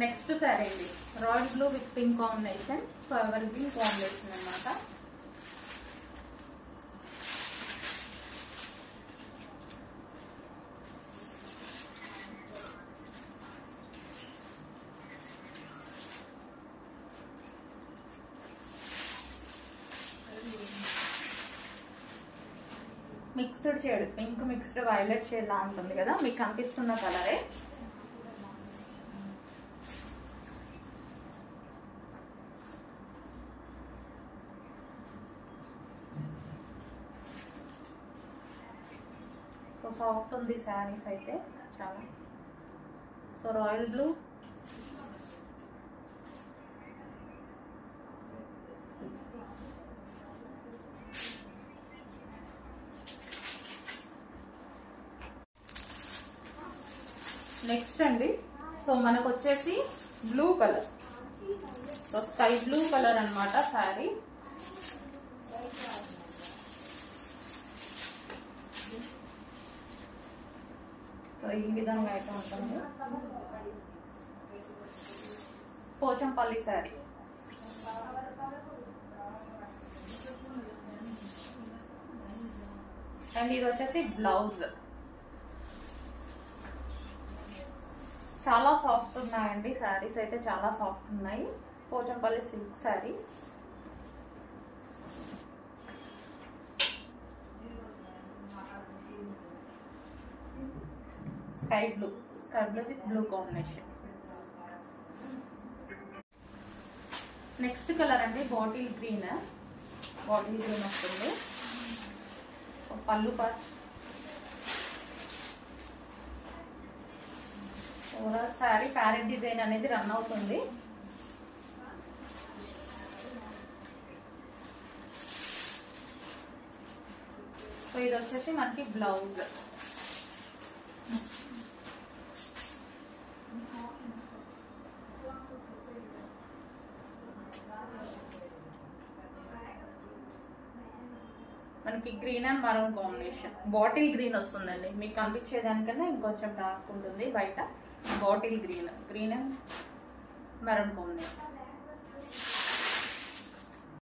Next sorry అండి, royal blue with pink combination. So evergreen combination అనమాట. Mixed shade, pink mixed violet shade లా ఉంటుంది కదా, మీకు కనిపిస్తున్న కలరే. సో సాఫ్ట్ ఉంది శారీస్ అయితే చాలా. సో రాయల్ బ్లూ, నెక్స్ట్ అండి సో మనకు వచ్చేసి blue colour. So sky blue colour అన్నమాట శారీ. సో ఈ విధంగా అయితే ఉంటుంది. పోచంపల్లి శారీ. అండ్ ఇది వచ్చేసి బ్లౌజ్. చాలా సాఫ్ట్ ఉన్నాయండి శారీస్ అయితే, చాలా సాఫ్ట్ ఉన్నాయి. Pochampally silk sari. Sky blue with blue combination. Next colour అండి బాటిల్ గ్రీన్ వస్తుంది. పళ్ళు part. Overall sari parrot design అనేది రన్ అవుతుంది. సో ఇది వచ్చేసి మనకి బ్లౌజ్. మనకి green and maroon combination. Bottle green వస్తుందండి, మీకు కనిపించేదానికన్నా ఇంకొంచెం డార్క్ ఉంటుంది బయట. Bottle green and maroon combination.